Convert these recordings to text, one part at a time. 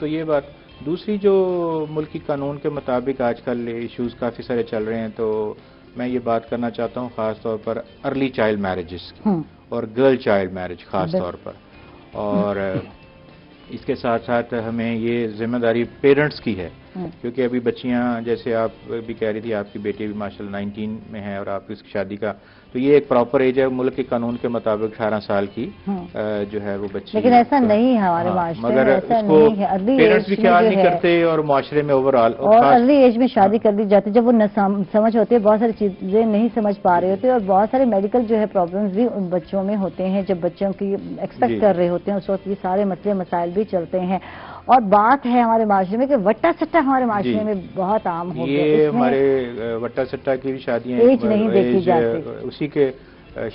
تو یہ بات دوسری جو ملکی قانون کے مطابق آج کل ایشوز کافی سارے چل رہے ہیں، تو میں یہ بات کرنا چاہتا ہوں خاص طور پر ارلی چائلڈ میرجز کی اور گرل چائلڈ میرج خاص طور پر، اور اس کے ساتھ ساتھ ہمیں یہ ذمہ داری پیرنٹس کی ہے، کیونکہ ابھی بچیاں جیسے آپ بھی کہہ رہی تھی، آپ کی بیٹی بھی ماشاءاللہ 19 میں ہے اور آپ کی اس کی شادی کا تو یہ ایک پراپر ایج ہے ملک کے قانون کے مطابق 18 سال کی جو ہے وہ بچی، لیکن ایسا نہیں ہے ہمارے معاشرے میں، ایسا نہیں ہے، ارلی پیرنٹس بھی ایج خیال میں نہیں کرتے اور معاشرے میں اوور آل، اور ارلی ایج میں شادی کر دی جاتی جب وہ سمجھ ہوتی ہے، بہت ساری چیزیں نہیں سمجھ پا رہے ہوتے اور بہت سارے میڈیکل جو ہے پرابلمز بھی ان بچوں میں ہوتے ہیں، جب بچوں کی ایکسپیکٹ کر رہے ہوتے ہیں اس وقت یہ سارے مسئلے مسائل بھی چلتے ہیں، اور بات ہے ہمارے معاشرے میں کہ وٹا سٹا ہمارے معاشرے میں بہت عام ہو گیا، یہ ہمارے وٹا سٹا کی بھی شادیاں ایج نہیں دیکھی جاتی، اسی کے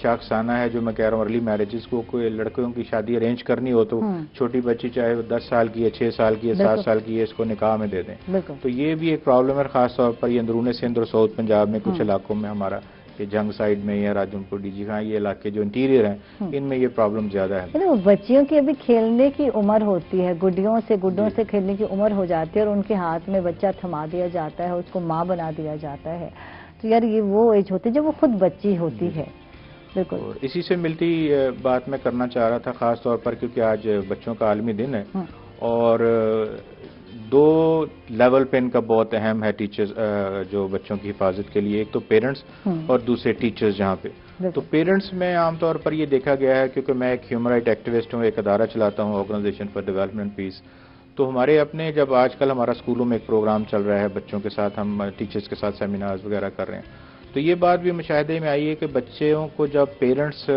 شاخسانہ ہے جو میں کہہ رہا ہوں ارلی میرجز کو، کوئی لڑکیوں کی شادی ارینج کرنی ہو تو چھوٹی بچی چاہے وہ 10 سال کی ہے، 6 سال کی ہے، 7 سال کی ہے، اس کو نکاح میں دے دیں، تو یہ بھی ایک پرابلم ہے، خاص طور پر یہ اندرون سندھ اور ساؤتھ پنجاب میں کچھ علاقوں میں ہمارا یہ جنگ سائیڈ میں یا راجنپور ڈی جی خان یہ علاقے جو انٹیریئر ہیں ان میں یہ پرابلم زیادہ ہے۔ بچیوں کی ابھی کھیلنے کی عمر ہوتی ہے، گڈوں سے کھیلنے کی عمر ہو جاتی ہے اور ان کے ہاتھ میں بچہ تھما دیا جاتا ہے، اس کو ماں بنا دیا جاتا ہے، تو یار یہ وہ ایج ہوتی ہے جب وہ خود بچی ہوتی ہے۔ بالکل، اور اسی سے ملتی بات میں کرنا چاہ رہا تھا خاص طور پر کیونکہ آج بچوں کا عالمی دن ہے اور 2 لیول پہ ان کا بہت اہم ہے ٹیچرز جو بچوں کی حفاظت کے لیے، ایک تو پیرنٹس اور دوسرے ٹیچرز جہاں پہ، تو پیرنٹس میں عام طور پر یہ دیکھا گیا ہے کیونکہ میں ایک ہیومن رائٹ ایکٹیوسٹ ہوں، ایک ادارہ چلاتا ہوں آرگنائزیشن فار ڈیولپمنٹ پیس، تو ہمارے اپنے جب آج کل ہمارا اسکولوں میں ایک پروگرام چل رہا ہے بچوں کے ساتھ، ہم ٹیچرز کے ساتھ سیمینارز وغیرہ کر رہے ہیں، تو یہ بات بھی مشاہدے میں آئی ہے کہ بچوں کو جب پیرنٹس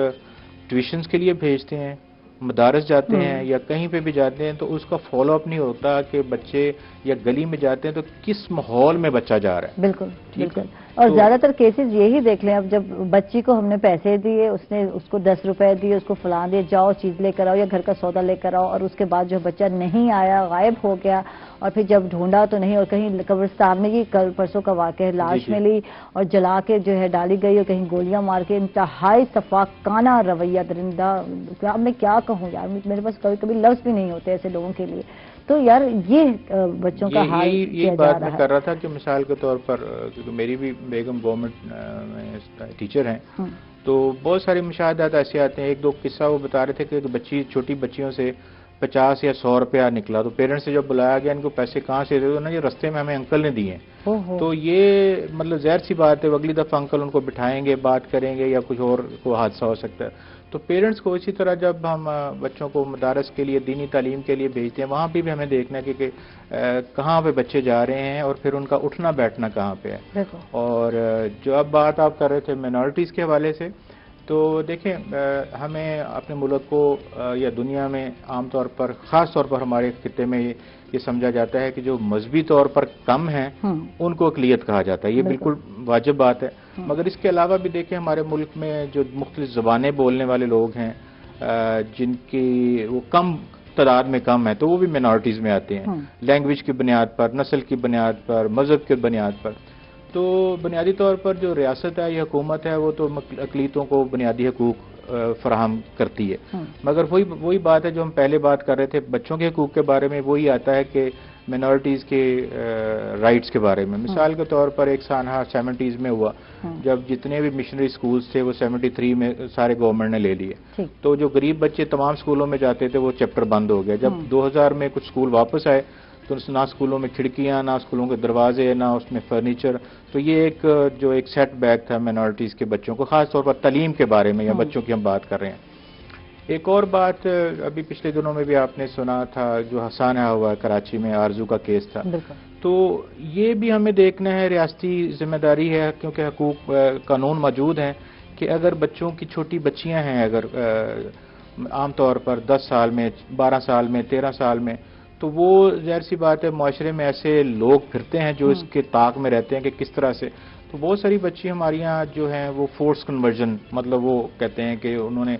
ٹیوشنز کے لیے بھیجتے ہیں، مدارس جاتے ہیں یا کہیں پہ بھی جاتے ہیں تو اس کا فالو اپ نہیں ہوتا کہ بچے یا گلی میں جاتے ہیں تو کس ماحول میں بچہ جا رہا ہے۔ بالکل بالکل، اور زیادہ تر کیسز یہی دیکھ لیں، اب جب بچی کو ہم نے پیسے دیے، اس کو 10 روپے دیے، اس کو فلاں دیے، جاؤ چیز لے کر آؤ یا گھر کا سودا لے کر آؤ، اور اس کے بعد جو بچہ نہیں آیا، غائب ہو گیا، اور پھر جب ڈھونڈا تو نہیں، اور کہیں قبرستان میں یہ کل پرسوں کا واقعہ ہے، لاش ملی اور جلا کے جو ہے ڈالی گئی اور کہیں گولیاں مار کے، انتہائی صفاقانہ رویہ، درندہ، میں کیا کہوں یار، میرے پاس کبھی کبھی لفظ بھی نہیں ہوتے ایسے لوگوں کے لیے، تو یار یہ بچوں کا حال کیا جا رہا ہے۔ یہی بات میں کر رہا تھا کہ مثال کے طور پر کیونکہ میری بھی بیگم گورنمنٹ میں ٹیچر ہیں، تو بہت سارے مشاہدات ایسے آتے ہیں، 1-2 قصہ وہ بتا رہے تھے کہ بچی چھوٹی بچیوں سے 50 یا 100 روپیہ نکلا، تو پیرنٹس سے جب بلایا گیا ان کو پیسے کہاں سے دے دو نا، یہ رستے میں ہمیں انکل نے دیے ہیں، تو یہ مطلب ظاہر سی بات ہے اگلی دفعہ انکل ان کو بٹھائیں گے، بات کریں گے یا کچھ اور کو حادثہ ہو سکتا ہے، تو پیرنٹس کو اسی طرح جب ہم بچوں کو مدارس کے لیے دینی تعلیم کے لیے بھیجتے ہیں وہاں بھی ہمیں دیکھنا ہے کہ کہاں پہ بچے جا رہے ہیں اور پھر ان کا اٹھنا بیٹھنا کہاں پہ ہے، اور جو اب بات آپ کر رہے تھے مائنورٹیز کے حوالے سے، تو دیکھیں ہمیں اپنے ملک کو یا دنیا میں عام طور پر خاص طور پر ہمارے خطے میں یہ سمجھا جاتا ہے کہ جو مذہبی طور پر کم ہیں ان کو اقلیت کہا جاتا ہے، یہ بالکل واجب بات ہے، مگر اس کے علاوہ بھی دیکھیں ہمارے ملک میں جو مختلف زبانیں بولنے والے لوگ ہیں جن کی وہ کم تعداد میں کم ہے تو وہ بھی مائنورٹیز میں آتے ہیں، لینگویج کی بنیاد پر، نسل کی بنیاد پر، مذہب کی بنیاد پر، تو بنیادی طور پر جو ریاست ہے یا حکومت ہے وہ تو اقلیتوں کو بنیادی حقوق فراہم کرتی ہے، مگر وہی بات ہے جو ہم پہلے بات کر رہے تھے بچوں کے حقوق کے بارے میں، وہی آتا ہے کہ مائنورٹیز کے رائٹس کے بارے میں، مثال کے طور پر ایک سانحہ 70s میں ہوا جب جتنے بھی مشنری سکولز تھے وہ 73 میں سارے گورنمنٹ نے لے لیے، تو جو غریب بچے تمام سکولوں میں جاتے تھے وہ چیپٹر بند ہو گیا، جب 2000 میں کچھ سکول واپس آئے تو نہ اسکولوں میں کھڑکیاں، نہ اسکولوں کے دروازے، نہ اس میں فرنیچر، تو یہ ایک سیٹ بیک تھا مائنورٹیز کے بچوں کو، خاص طور پر تعلیم کے بارے میں یا بچوں کی ہم بات کر رہے ہیں۔ ایک اور بات ابھی پچھلے دنوں میں بھی آپ نے سنا تھا جو سانحہ ہوا کراچی میں، آرزو کا کیس تھا، تو یہ بھی ہمیں دیکھنا ہے، ریاستی ذمہ داری ہے کیونکہ حقوق قانون موجود ہیں کہ اگر بچوں کی چھوٹی بچیاں ہیں اگر عام طور پر 10 سال میں، 12 سال میں، 13 سال میں، تو وہ ظاہر سی بات ہے معاشرے میں ایسے لوگ پھرتے ہیں جو اس کے طاق میں رہتے ہیں کہ کس طرح سے، تو بہت ساری بچی ہماری یہاں جو ہیں وہ فورس کنورژن، مطلب وہ کہتے ہیں کہ انہوں نے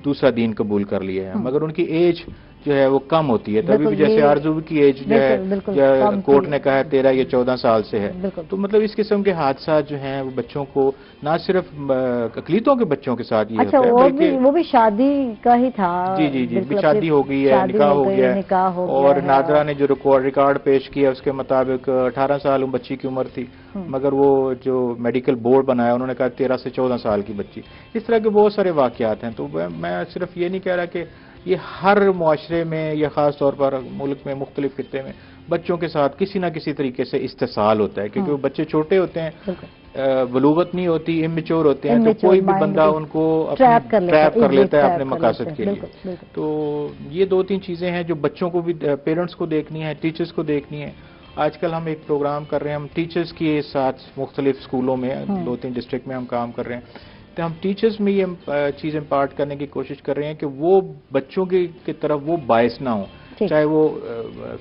دوسرا دین قبول کر لیا ہے، مگر ان کی ایج جو ہے وہ کم ہوتی ہے. تبھی بھی جیسے آرزو کی ایج جو ہے کورٹ نے کہا ہے 13 یا 14 سال سے ہے. تو مطلب اس قسم کے حادثات جو ہیں وہ بچوں کو نہ صرف اقلیتوں کے بچوں کے ساتھ یہ ہوتا ہے بلکہ وہ بھی شادی کا ہی تھا. جی شادی ہو گئی ہے, نکاح ہو گیا ہے. اور نادرا نے جو ریکارڈ پیش کیا اس کے مطابق 18 سال بچی کی عمر تھی, مگر وہ جو میڈیکل بورڈ بنایا انہوں نے کہا 13 سے 14 سال کی بچی. اس طرح کے بہت سارے واقعات ہیں. تو میں صرف یہ نہیں کہہ رہا کہ یہ ہر معاشرے میں یا خاص طور پر ملک میں مختلف خطے میں بچوں کے ساتھ کسی نہ کسی طریقے سے استحصال ہوتا ہے, کیونکہ وہ بچے چھوٹے ہوتے ہیں, بلوغت نہیں ہوتی, اممیچور ہوتے ہیں, تو کوئی بھی بندہ ان کو ٹریپ کر لیتا ہے اپنے مقاصد کے لیے. تو یہ 2-3 چیزیں ہیں جو بچوں کو بھی, پیرنٹس کو دیکھنی ہے, ٹیچرز کو دیکھنی ہے. آج کل ہم ایک پروگرام کر رہے ہیں, ہم ٹیچرز کے ساتھ مختلف اسکولوں میں 2-3 ڈسٹرکٹ میں ہم کام کر رہے ہیں. تو ہم ٹیچرز میں یہ چیز امپارٹ کرنے کی کوشش کر رہے ہیں کہ وہ بچوں کی طرف وہ باعث نہ ہوں, چاہے وہ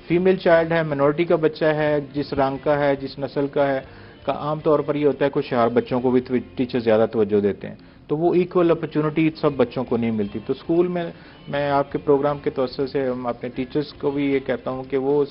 فیمیل چائلڈ ہے, منورٹی کا بچہ ہے, جس رنگ کا ہے, جس نسل کا ہے. عام طور پر یہ ہوتا ہے کچھ شہر بچوں کو بھی ٹیچر زیادہ توجہ دیتے ہیں, تو وہ ایکول اپرچونٹی سب بچوں کو نہیں ملتی. تو اسکول میں آپ کے پروگرام کے توسط سے اپنے ٹیچرز کو بھی یہ کہتا ہوں کہ وہ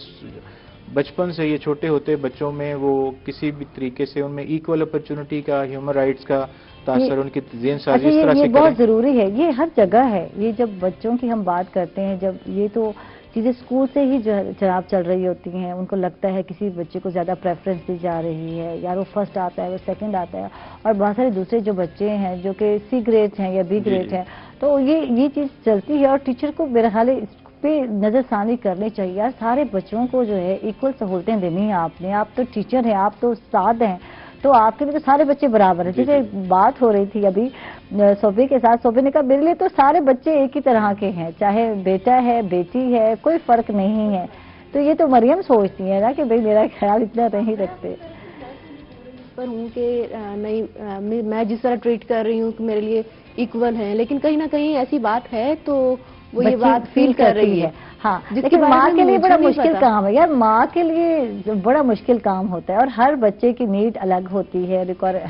بچپن سے, یہ چھوٹے ہوتے بچوں میں وہ کسی بھی طریقے سے ان میں ایکول اپرچونٹی کا, ہیومن رائٹس کا تاثر ان کی ذہن سازی اس طرح سے کریں. یہ بہت ضروری ہے, یہ ہر جگہ ہے. یہ جب بچوں کی ہم بات کرتے ہیں, جب یہ تو چیزیں اسکول سے ہی جناب چل رہی ہوتی ہیں, ان کو لگتا ہے کسی بچے کو زیادہ پریفرنس دی جا رہی ہے, یا وہ فرسٹ آتا ہے, وہ سیکنڈ آتا ہے, اور بہت سارے دوسرے جو بچے ہیں جو کہ سی گریڈ ہیں یا بی گریڈ ہیں, تو یہ چیز چلتی ہے. اور ٹیچر کو میرا خیال ہے اس پہ نظر ثانی کرنی چاہیے. یار سارے بچوں کو جو ہے ایکول سہولتیں دینی ہیں آپ نے. آپ تو ٹیچر ہیں, آپ تو استاد ہیں, تو آپ کے لیے تو سارے بچے برابر ہیں. جیسے بات ہو رہی تھی ابھی صوبے کے ساتھ, صوبے نے کہا میرے لیے تو سارے بچے ایک ہی طرح کے ہیں, چاہے بیٹا ہے بیٹی ہے, کوئی فرق نہیں ہے. تو یہ تو مریم سوچتی ہے نا کہ بھئی میرا خیال اتنا نہیں رکھتے. پر ہوں کہ نہیں, میں جس طرح ٹریٹ کر رہی ہوں کہ میرے لیے ایکول ہیں, لیکن کہیں نہ کہیں ایسی بات ہے تو وہ یہ بات فیل کر رہی ہے. ہاں, لیکن ماں کے لیے بڑا مشکل کام ہے یار. ماں کے لیے بڑا مشکل کام ہوتا ہے, اور ہر بچے کی نیڈ الگ ہوتی ہے,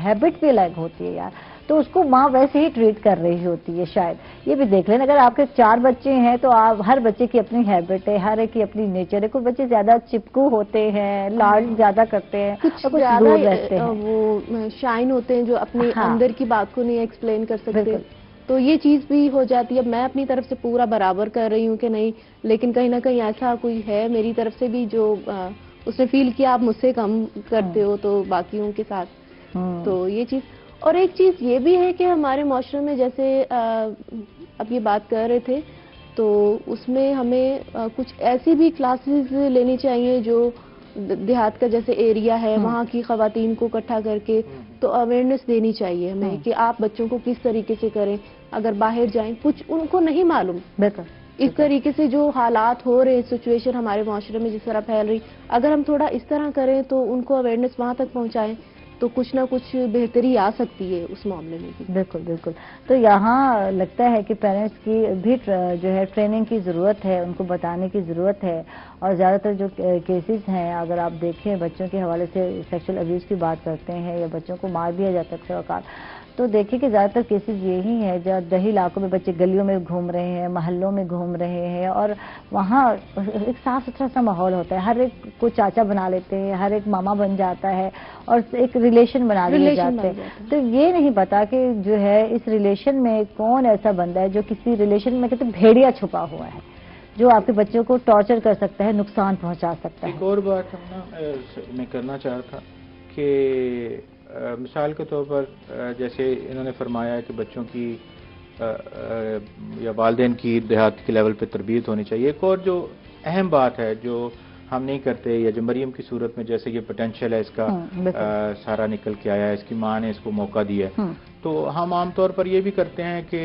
ہیبٹ بھی الگ ہوتی ہے یار. تو اس کو ماں ویسے ہی ٹریٹ کر رہی ہوتی ہے شاید. یہ بھی دیکھ لینا, اگر آپ کے 4 بچے ہیں تو آپ ہر بچے کی اپنی ہیبٹ ہے, ہر ایک کی اپنی نیچر ہے. کوئی بچے زیادہ چپکو ہوتے ہیں, لاڈ زیادہ کرتے ہیں, کچھ دور رہتے ہیں, وہ شائن ہوتے ہیں جو اپنے اندر کی بات کو نہیں ایکسپلین کر سکتے. تو یہ چیز بھی ہو جاتی ہے. میں اپنی طرف سے پورا برابر کر رہی ہوں کہ نہیں, لیکن کہیں نہ کہیں ایسا کوئی ہے میری طرف سے بھی جو اس نے فیل کیا آپ مجھ سے کم کرتے ہو تو باقیوں کے ساتھ. تو یہ چیز, اور ایک چیز یہ بھی ہے کہ ہمارے معاشرے میں جیسے اب یہ بات کر رہے تھے, تو اس میں ہمیں کچھ ایسی بھی کلاسز لینی چاہیے جو دیہات کا جیسے ایریا ہے وہاں کی خواتین کو اکٹھا کر کے تو اویئرنیس دینی چاہیے ہمیں کہ آپ بچوں کو کس طریقے سے کریں. اگر باہر جائیں, کچھ ان کو نہیں معلوم اس طریقے سے جو حالات ہو رہے, سچویشن ہمارے معاشرے میں جس طرح پھیل رہی, اگر ہم تھوڑا اس طرح کریں تو ان کو اویئرنیس وہاں تک پہنچائیں تو کچھ نہ کچھ بہتری آ سکتی ہے اس معاملے میں بھی. بالکل. تو یہاں لگتا ہے کہ پیرنٹس کی بھی جو ہے ٹریننگ کی ضرورت ہے, ان کو بتانے کی ضرورت ہے. اور زیادہ تر جو کیسز ہیں اگر آپ دیکھیں بچوں کے حوالے سے سیکشل ابیوز کی بات کرتے ہیں یا بچوں کو مار دیا جاتا ہے اکثر اوقات, تو دیکھیں کہ زیادہ تر کیسز یہی ہیں جہاں دیہی علاقوں میں بچے گلیوں میں گھوم رہے ہیں, محلوں میں گھوم رہے ہیں, اور وہاں ایک صاف ستھرا سا ماحول ہوتا ہے. ہر ایک کو چاچا بنا لیتے ہیں, ہر ایک ماما بن جاتا ہے, اور ایک ریلیشن بنا لیے جاتے ہیں. تو یہ نہیں پتا کہ جو ہے اس ریلیشن میں کون ایسا بندہ ہے جو کسی ریلیشن میں کہتے بھیڑیا چھپا ہوا ہے, جو آپ کے بچوں کو ٹارچر کر سکتا ہے, نقصان پہنچا سکتا ہے. ایک اور بات میں کرنا چاہ رہا تھا کہ مثال کے طور پر جیسے انہوں نے فرمایا کہ بچوں کی یا والدین کی دیہات کے لیول پہ تربیت ہونی چاہیے. ایک اور جو اہم بات ہے جو ہم نہیں کرتے, یا جو مریم کی صورت میں جیسے یہ پوٹینشیل ہے اس کا سارا نکل کے آیا ہے, اس کی ماں نے اس کو موقع دیا ہے, تو ہم عام طور پر یہ بھی کرتے ہیں کہ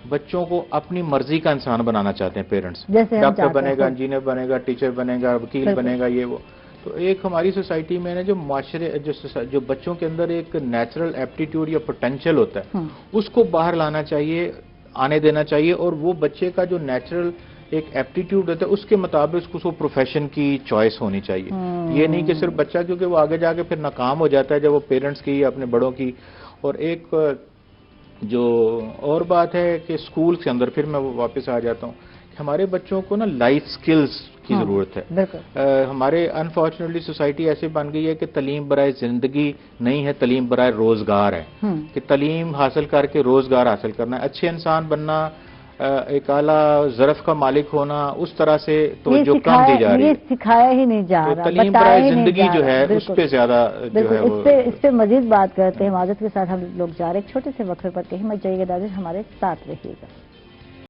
بچوں کو اپنی مرضی کا انسان بنانا چاہتے ہیں پیرنٹس. ڈاکٹر بنے گا, انجینئر بنے گا, ٹیچر بنے گا, وکیل بنے گا, یہ وہ. تو ایک ہماری سوسائٹی میں جو معاشرے جو بچوں کے اندر ایک نیچرل ایپٹیٹیوڈ یا پوٹینشیل ہوتا ہے اس کو باہر لانا چاہیے, آنے دینا چاہیے, اور وہ بچے کا جو نیچرل ایک ایپٹیٹیوڈ ہوتا ہے اس کے مطابق اس کو پروفیشن کی چوائس ہونی چاہیے. یہ نہیں کہ صرف بچہ, کیونکہ وہ آگے جا کے پھر ناکام ہو جاتا ہے جب وہ پیرنٹس کی یا اپنے بڑوں کی. اور ایک جو اور بات ہے کہ اسکول کے اندر پھر میں واپس آ جاتا ہوں ہمارے بچوں کو نا لائف سکلز کی ضرورت ہے. ہمارے انفارچونیٹلی سوسائٹی ایسے بن گئی ہے کہ تعلیم برائے زندگی نہیں ہے، تعلیم برائے روزگار ہے، کہ تعلیم حاصل کر کے روزگار حاصل کرنا ہے. اچھے انسان بننا، ایک اعلیٰ ظرف کا مالک ہونا، اس طرح سے توجہ کم دی جا رہی ہے. یہ سکھایا ہی نہیں جا رہا، تو تعلیم برائے زندگی جو ہے اس پہ زیادہ جو ہے اس پہ مزید بات کرتے ہیں. معذرت کے ساتھ ہم لوگ جا رہے ہیں ایک چھوٹے سے وقفے پر. کہیں مت جائیے گا، ہمارے ساتھ رہیے گا.